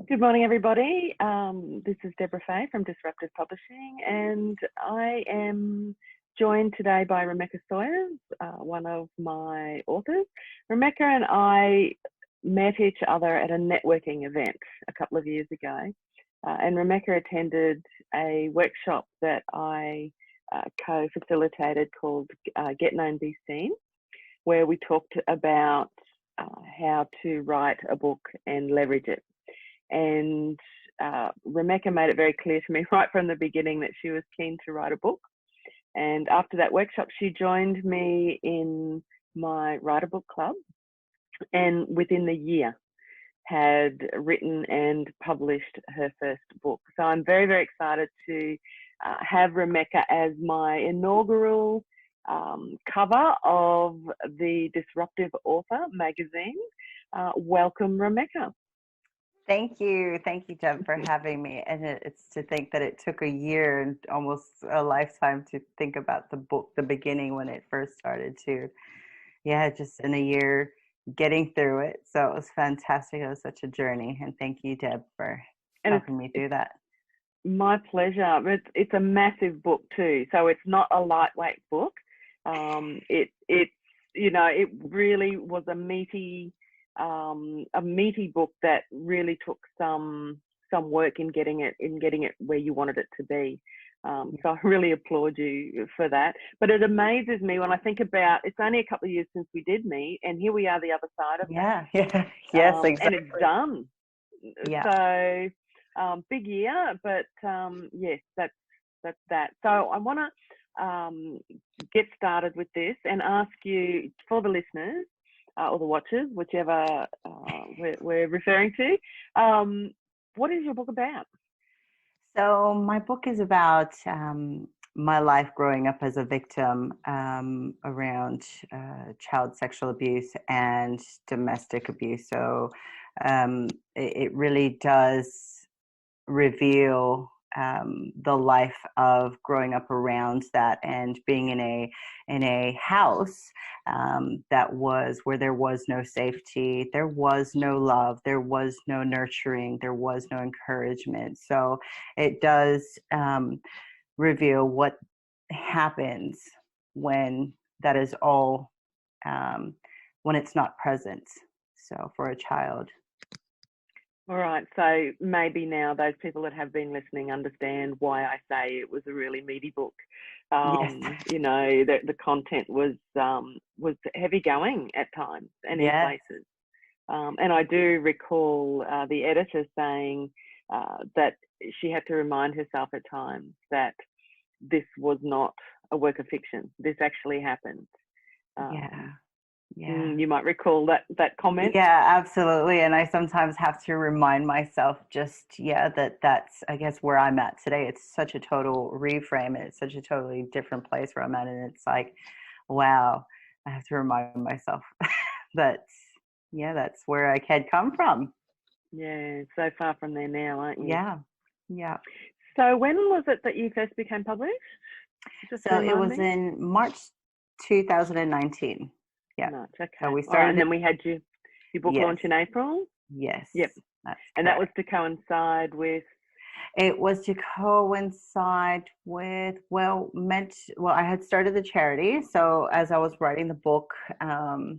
Good morning, everybody. This is Deborah Fay from Disruptive Publishing, and I am joined today by Romecca Sawyers, one of my authors. Romecca and I met each other at a networking event a couple of years ago, and Romecca attended a workshop that I co-facilitated called Get Known, Be Seen, where we talked about how to write a book and leverage it. And Romecca made it very clear to me right from the beginning that she was keen to write a book. And after that workshop, she joined me in my writer book club, and within the year had written and published her first book. So I'm very, very excited to have Romecca as my inaugural cover of the Disruptive Author magazine. Welcome, Romecca. Thank you, Deb, for having me. And it's to think that it took a year and almost a lifetime to think about the book, the beginning when it first started to, just in a year getting through it. So it was fantastic. It was such a journey. And thank you, Deb, for helping me do that. My pleasure. It's a massive book too. So it's not a lightweight book. It really was a meaty book that really took some work in getting it where you wanted it to be. So I really applaud you for that. But it amazes me when I think about, it's only a couple of years since we did meet, and here we are the other side of that. Yes, exactly. And it's done. Yeah. So big year, but yes, that's that. So I want to get started with this and ask you, for the listeners, or the watchers, whichever we're referring to, what is your book about? So my book is about my life growing up as a victim around child sexual abuse and domestic abuse. So it really does reveal the life of growing up around that and being in a house that was where there was no safety, there was no love, there was no nurturing, there was no encouragement. So it does reveal what happens when that is all when it's not present. So for a child. All right, so maybe now those people that have been listening understand why I say it was a really meaty book. Yes. You know, the content was heavy going at times and in places. And I do recall the editor saying that she had to remind herself at times that this was not a work of fiction. This actually happened. You might recall that comment. Yeah, absolutely. And I sometimes have to remind myself that's, I guess, where I'm at today. It's such a total reframe, and it's such a totally different place where I'm at. And it's like, wow, I have to remind myself that, that's where I had come from. Yeah, so far from there now, aren't you? Yeah. So when was it that you first became published? So it was in March 2019. Yeah. March, okay. So we started, and then we had your book launch in April. Yes. Yep. And that was to coincide with. It was to coincide with I had started the charity. So as I was writing the book, I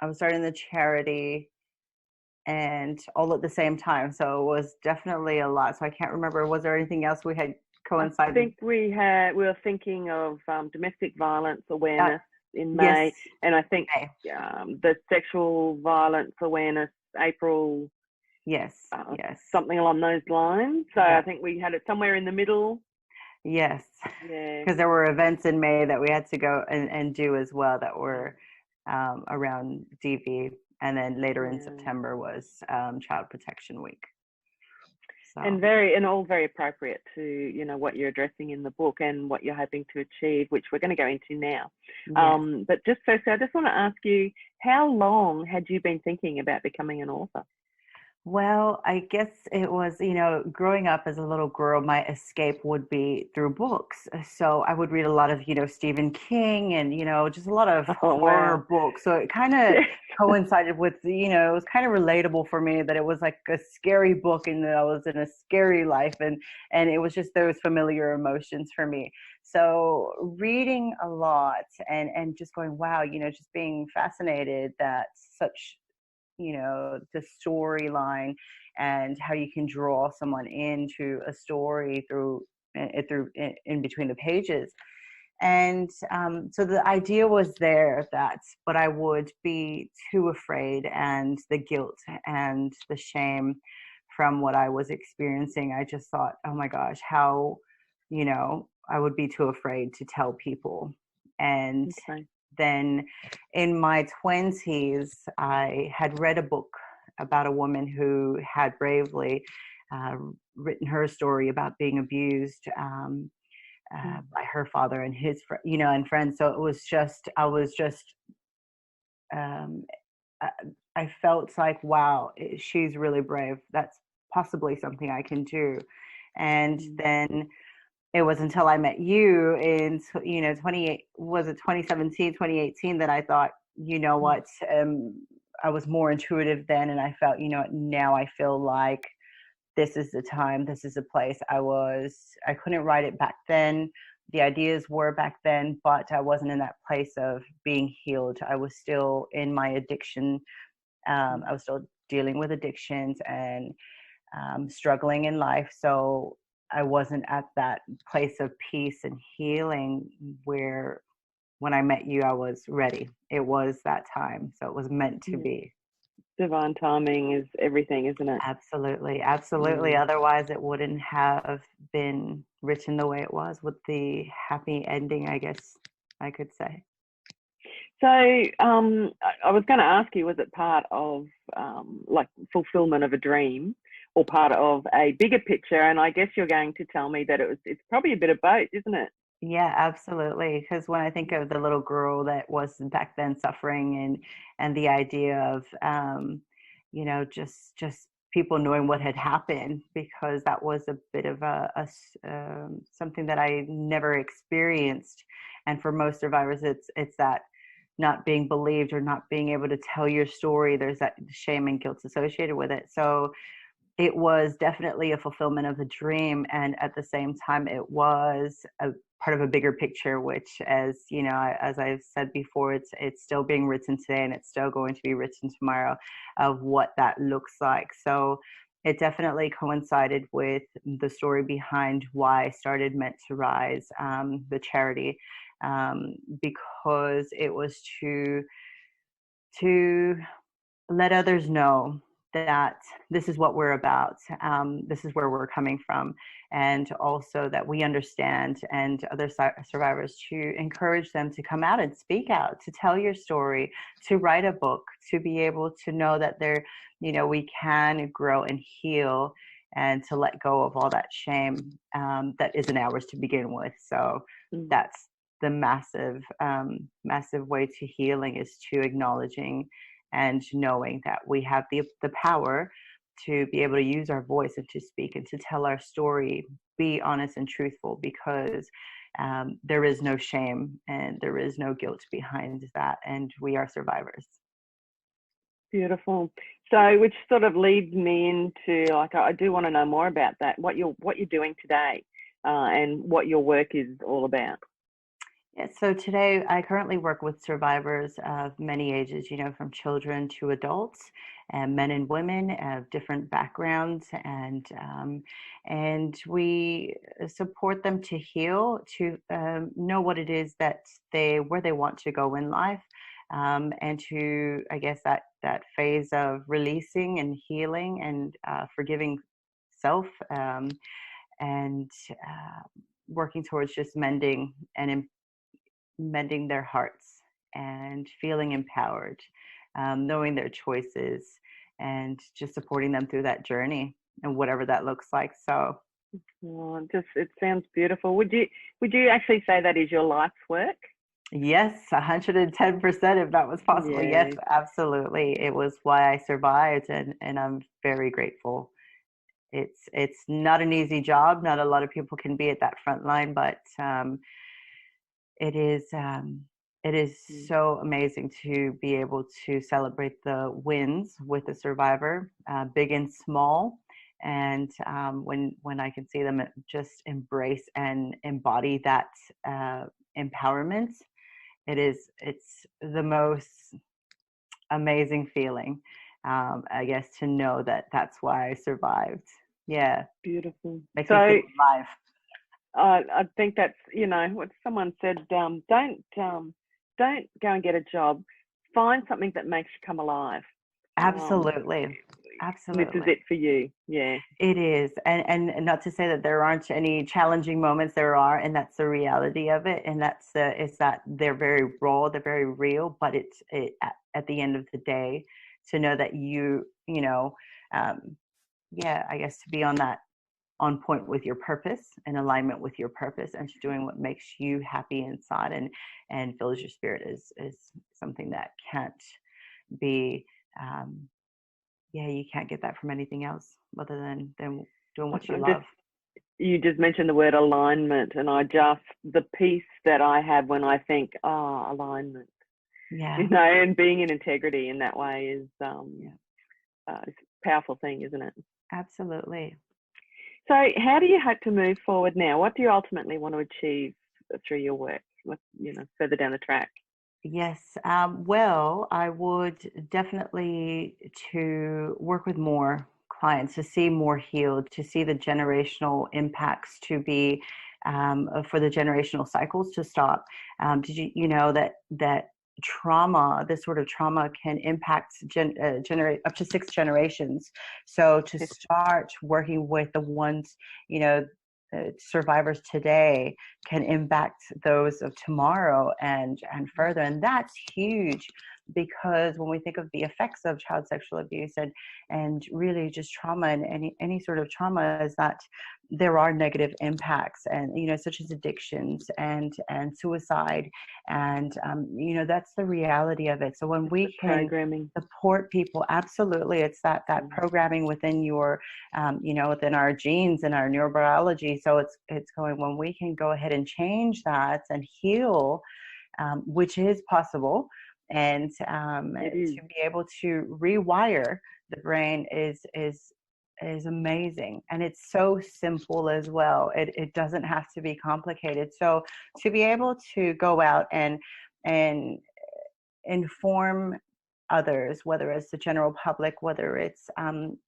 was starting the charity, and all at the same time. So it was definitely a lot. So I can't remember. Was there anything else we had coincided? I think we were thinking of domestic violence awareness in May, and I think the sexual violence awareness April. Yes. Something along those lines. So I think we had it somewhere in the middle. Yes. Yeah. Because there were events in May that we had to go and do as well that were around DV, and then later in September was Child Protection Week. So. And all very appropriate to what you're addressing in the book and what you're hoping to achieve, which we're going to go into now. But just firstly, I just want to ask you, how long had you been thinking about becoming an author? Well, I guess it was, growing up as a little girl, my escape would be through books. So I would read a lot of, Stephen King and, just a lot of Oh, wow. horror books. So it kind of Yes. coincided with, it was kind of relatable for me that it was like a scary book and that I was in a scary life, and it was just those familiar emotions for me. So reading a lot and just going, wow, just being fascinated that such the storyline and how you can draw someone into a story through in between the pages. And so the idea was there that, but I would be too afraid, and the guilt and the shame from what I was experiencing, I just thought, oh my gosh, how, I would be too afraid to tell people. And Okay. then in my 20s, I had read a book about a woman who had bravely uh, written her story about being abused Mm. by her father and his, and friends. So it was just, I was just, um, I, I felt like, wow, she's really brave. That's possibly something I can do. And Mm. then it was until I met you in, 28, was it 2017, 2018, that I thought, you know Mm. what, I was more intuitive then. And I felt, now I feel like this is the time, this is the place. I couldn't write it back then. The ideas were back then, but I wasn't in that place of being healed. I was still in my addiction. Mm. I was still dealing with addictions and struggling in life. So I wasn't at that place of peace and healing where when I met you, I was ready. It was that time. So it was meant to Yeah. be. Divine timing is everything, isn't it? Absolutely. Absolutely. Mm. Otherwise, it wouldn't have been written the way it was with the happy ending, I guess I could say. So, I was going to ask you, was it part of like fulfillment of a dream, or part of a bigger picture? And I guess you're going to tell me that it's probably a bit of both, isn't it? Yeah, absolutely. Because when I think of the little girl that was back then suffering, and the idea of just people knowing what had happened, because that was a bit of something that I never experienced. And for most survivors, it's that not being believed or not being able to tell your story. There's that shame and guilt associated with it. So it was definitely a fulfillment of a dream, and at the same time it was a part of a bigger picture, which, as you know, as I've said before, it's still being written today, and it's still going to be written tomorrow, of what that looks like. So it definitely coincided with the story behind why I started Meant to Rise, the charity, because it was to let others know that this is what we're about. This is where we're coming from. And also that we understand, and other survivors, to encourage them to come out and speak out, to tell your story, to write a book, to be able to know that we can grow and heal, and to let go of all that shame that isn't ours to begin with. So Mm. that's the massive way to healing, is to acknowledging and knowing that we have the power to be able to use our voice and to speak and to tell our story, be honest and truthful, because there is no shame and there is no guilt behind that, and we are survivors. Beautiful. So, which sort of leads me into, like, I do want to know more about that. What you're doing today, and what your work is all about. Yeah, so today I currently work with survivors of many ages, from children to adults, and men and women of different backgrounds, and we support them to heal, to know what it is that where they want to go in life, and to, I guess, that phase of releasing and healing and forgiving self, and working towards just mending their hearts and feeling empowered, knowing their choices, and just supporting them through that journey and whatever that looks like. So, Oh, just it sounds beautiful. Would you actually say that is your life's work? Yes, 110% if that was possible. Yes, Yeah, absolutely. It was why I survived, and I'm very grateful. It's not an easy job. Not a lot of people can be at that front line, but it is it is mm, so amazing to be able to celebrate the wins with a survivor, big and small. And when I can see them just embrace and embody that empowerment, it's the most amazing feeling. I guess to know that that's why I survived. Yeah, beautiful. makes me feel So alive. I think that's, what someone said, don't go and get a job. Find something that makes you come alive. Um, Absolutely, this is absolutely. it for you. Yeah, It is, and not to say that there aren't any challenging moments. There are, and that's the reality of it. And it's that they're very raw, they're very real. But at the end of the day, to know that um, yeah, I guess to be on point with your purpose, in alignment with your purpose, and to doing what makes you happy inside and fills your spirit is something that can't be. Um, yeah, you can't get that from anything else other than doing what you I'm love. just you just mentioned the word alignment, and the peace that I have when I think, alignment, Yeah, and being in integrity in that way yeah, it's a powerful thing, isn't it? absolutely. So, how do you hope to move forward now? What do you ultimately want to achieve through your work? Further down the track. Yes. Well, I would definitely to work with more clients, to see more healed, to see the generational impacts to be for the generational cycles to stop. Did you know that trauma, this sort of trauma, can impact generate up to 6 generations? So to start working with the ones, you know, survivors today can impact those of tomorrow and further, and that's huge, because when we think of the effects of child sexual abuse and really just trauma, and any sort of trauma, is that there are negative impacts, and such as addictions and suicide, and that's the reality of it. So when The we can programming. support people, absolutely, it's that Mm. programming within your within our genes and our neurobiology. So it's going, when we can go ahead and change that and heal, which is possible, and It is. to be able to rewire the brain is amazing, and it's so simple as well. It doesn't have to be complicated. So to be able to go out and inform others, whether it's the general public, whether it's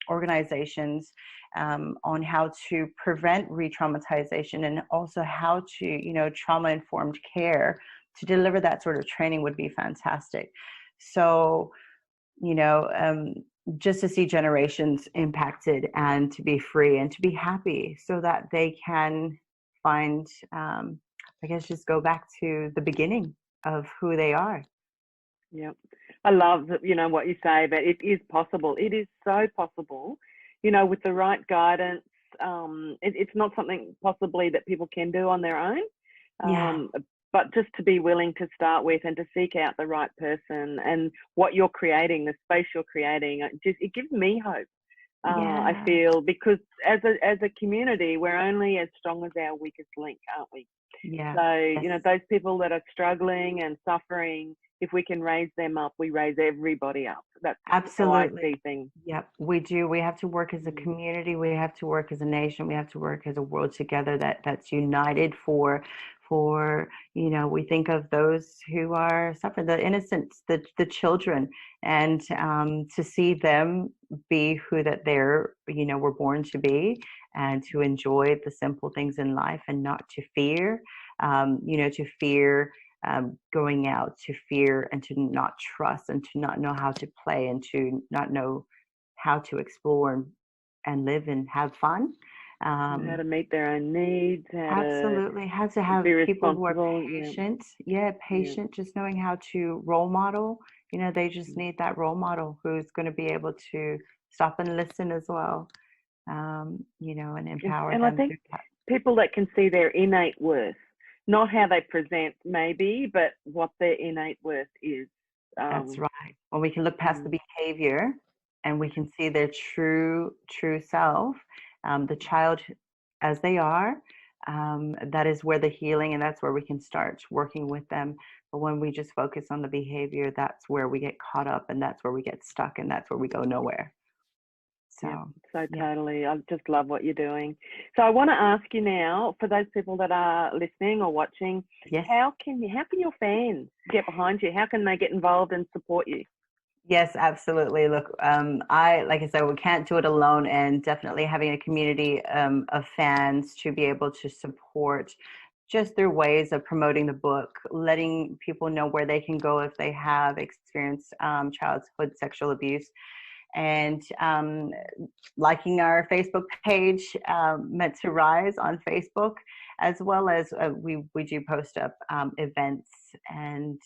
organizations, on how to prevent re-traumatization, and also how to, trauma-informed care, to deliver that sort of training would be fantastic. So, you know, um, just to see generations impacted and to be free and to be happy, so that they can find, I guess, just go back to the beginning of who they are. Yeah. I love that, what you say, but it is possible. It is so possible, with the right guidance. It's not something possibly that people can do on their own. Yeah. But just to be willing to start with and to seek out the right person and what you're creating, the space you're creating, it gives me hope. I Yeah, feel, because as a community, we're only as strong as our weakest link, aren't we? yeah, So, yes, those people that are struggling and suffering, if we can raise them up, we raise everybody up. That's how I absolutely. see things. Yep, we do. We have to work as a Mm. community. We have to work as a nation. We have to work as a world together, that's united for we think of those who are suffering, the innocents, the children, and to see them be who that they're were born to be, and to enjoy the simple things in life, and not to fear, to fear going out, to fear and to not trust, and to not know how to play, and to not know how to explore and live and have fun. How Um, to meet their own needs, how to Absolutely. Have to be have people who are responsible. Yeah, patient. Yeah, yeah. patient, just knowing how to role model. They just Mm. need that role model who's going to be able to stop and listen as well, and empower And I them think through that. people that can see their innate worth, not how they present maybe, but what their innate worth is. That's right. When we can look past the behavior and we can see their true self, the child as they are, that is where the healing, and that's where we can start working with them. But when we just focus on the behavior, that's where we get caught up, and that's where we get stuck, and that's where we go nowhere. So totally. I just love what you're doing. So I want to ask you now, for those people that are listening or watching, yes. how can your fans get behind you? How can they get involved and support you? Yes, absolutely. Look, like I said, we can't do it alone, and definitely having a community of fans to be able to support just through ways of promoting the book, letting people know where they can go if they have experienced childhood sexual abuse, and liking our Facebook page, Meant to Rise on Facebook, as well as we do post up events and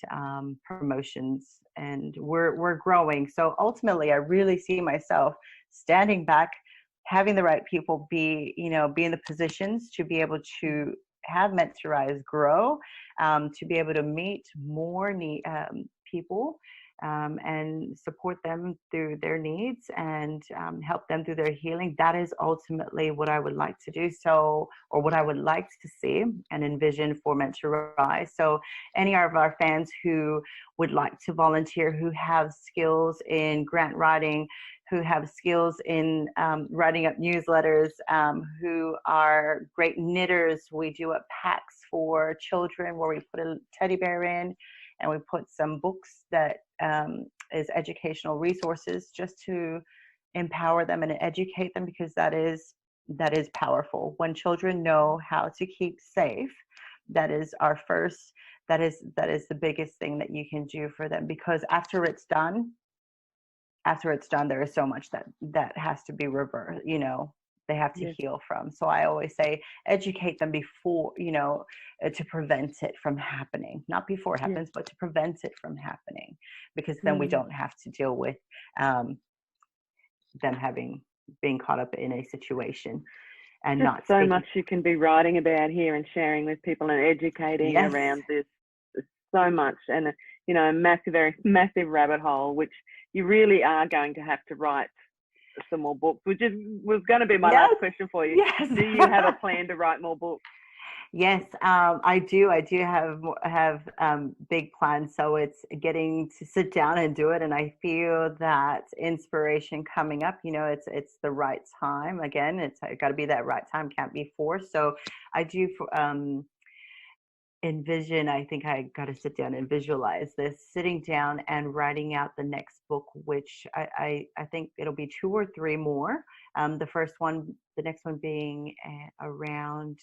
promotions, and we're growing. So ultimately, I really see myself standing back, having the right people be in the positions to be able to have Meant to Rise grow, to be able to meet more people, and support them through their needs, and help them through their healing. That is ultimately what I would like to do, or what I would like to see and envision for Meant to Rise. So any of our fans who would like to volunteer, who have skills in grant writing, who have skills in writing up newsletters, who are great knitters. We do up packs for children where we put a teddy bear in, and we put some books that is educational resources just to empower them and educate them, because that is powerful. When children know how to keep safe, that is the biggest thing that you can do for them, because after it's done, there is so much that has to be reversed, they have to heal from. So I always say, educate them before, to prevent it from happening, not before it happens, but to prevent it from happening, because then we don't have to deal with them being caught up in a situation. And just not so much you can be writing about here and sharing with people and educating around this. So much, and a very massive rabbit hole, which you really are going to have to write some more books, which was going to be my last question for you. Yes. Do you have a plan to write more books? Yes, I do. I do have big plans. So it's getting to sit down and do it, and I feel that inspiration coming up. It's the right time. Again, it's got to be that right time. Can't be forced. So I do envision. I think I got to sit down and visualize this, sitting down and writing out the next book, which I think it'll be 2 or 3 more. The next one being around.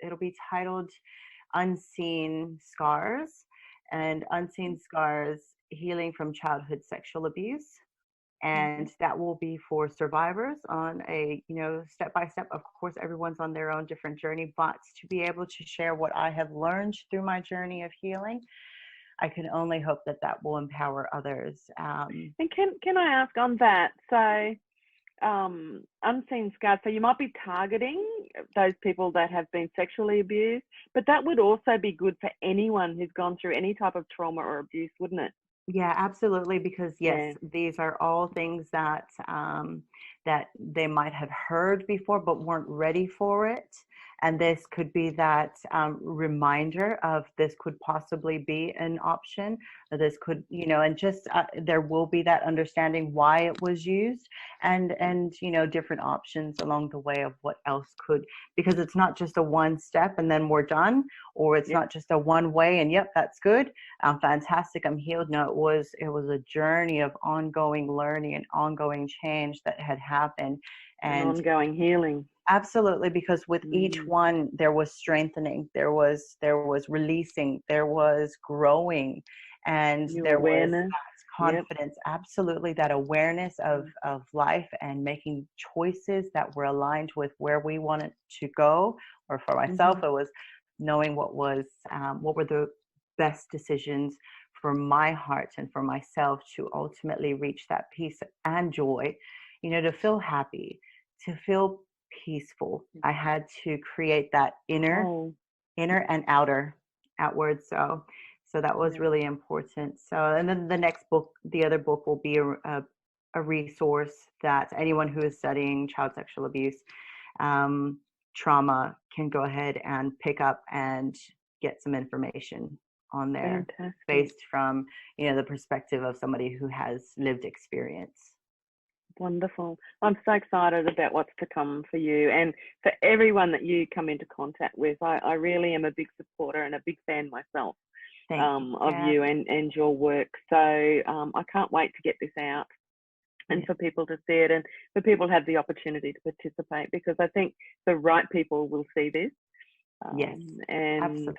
It'll be titled Unseen Scars, and Unseen Scars: Healing from Childhood Sexual Abuse. And that will be for survivors on a step by step. Of course, everyone's on their own different journey, but to be able to share what I have learned through my journey of healing, I can only hope that will empower others. And can I ask on that? So unseen scars, so you might be targeting those people that have been sexually abused, but that would also be good for anyone who's gone through any type of trauma or abuse, wouldn't it? Yeah, absolutely, because these are all things that that they might have heard before but weren't ready for it. And this could be that reminder of this could possibly be an option. This could, and just there will be that understanding why it was used, and different options along the way of what else could, because it's not just a one step and then we're done, or it's not just a one way and that's good. I'm fantastic, I'm healed. No, it was a journey of ongoing learning and ongoing change that had happened, and ongoing healing. Absolutely, because with each one there was strengthening, there was releasing, there was growing, and there was that confidence. Absolutely, that awareness of life, and making choices that were aligned with where we wanted to go. Or for myself, it was knowing what were the best decisions for my heart and for myself to ultimately reach that peace and joy, to feel happy, to feel peaceful. I had to create that inner and outward. So that was really important. So, and then the next book, the other book will be a resource that anyone who is studying child sexual abuse, trauma can go ahead and pick up and get some information on there. Fantastic. Based from, the perspective of somebody who has lived experience. Wonderful. I'm so excited about what's to come for you and for everyone that you come into contact with. I really am a big supporter and a big fan myself of you and your work. So I can't wait to get this out and for people to see it and for people to have the opportunity to participate, because I think the right people will see this and absolutely.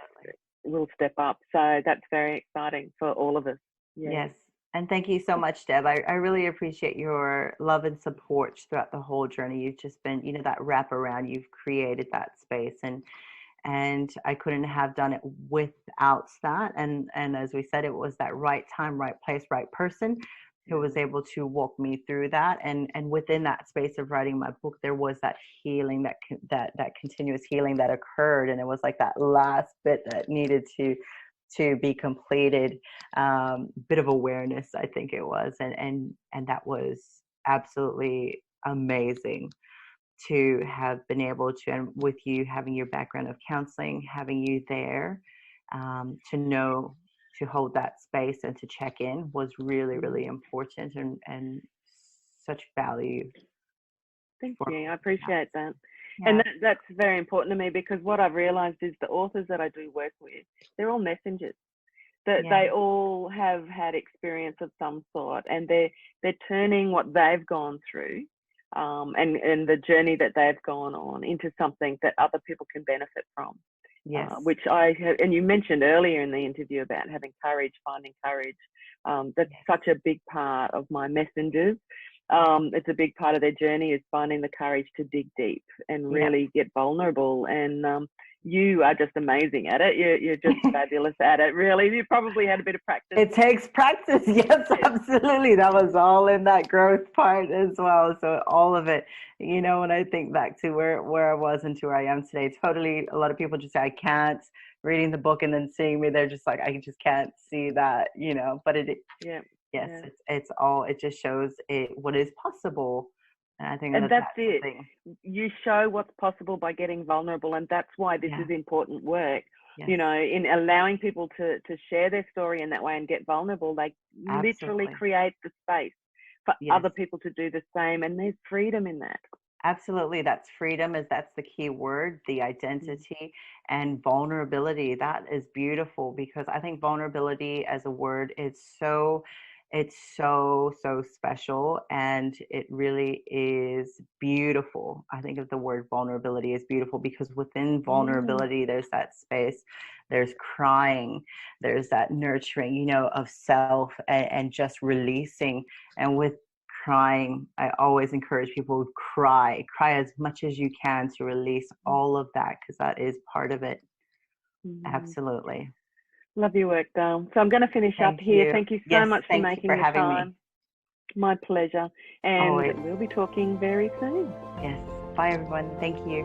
will step up. So that's very exciting for all of us. Yes. And thank you so much, Deb. I really appreciate your love and support throughout the whole journey. You've just been, that wraparound. You've created that space, and I couldn't have done it without that. And as we said, it was that right time, right place, right person who was able to walk me through that. And within that space of writing my book, there was that healing, that continuous healing that occurred, and it was like that last bit that needed to be completed, bit of awareness, I think it was, and that was absolutely amazing to have been able to, and with you having your background of counseling, having you there, to know, to hold that space and to check in was really, really important and such value. Thank you. I appreciate that. Yeah. And that's very important to me, because what I've realized is the authors that I do work with, they're all messengers. That they all have had experience of some sort, and they're turning what they've gone through and the journey that they've gone on into something that other people can benefit from. Yes. Which and you mentioned earlier in the interview about having courage, finding courage. That's such a big part of my messengers. It's a big part of their journey, is finding the courage to dig deep and really get vulnerable. And you are just amazing at it. You're just fabulous at it, really. You probably had a bit of practice. It takes practice. Yes, absolutely. That was all in that growth part as well. So all of it, when I think back to where I was and to where I am today, totally, a lot of people just say, I can't, reading the book and then seeing me, they're just like, I just can't see that, but it's all, it just shows what is possible. And I think that's it. You show what's possible by getting vulnerable, and that's why this is important work. Yes. In allowing people to share their story in that way and get vulnerable, they literally create the space for other people to do the same, and there's freedom in that. Absolutely, that's freedom. That's the key word, the identity, and vulnerability. That is beautiful, because I think vulnerability as a word is so special, and it really is beautiful. I think of the word vulnerability as beautiful, because within vulnerability there's that space, there's crying, there's that nurturing, of self and just releasing. And with crying, I always encourage people to cry as much as you can to release all of that, because that is part of it. Absolutely. Love your work, Dale. So I'm going to finish up here. Thank you so much for making the time. My pleasure. And we'll be talking very soon. Yes. Bye, everyone. Thank you.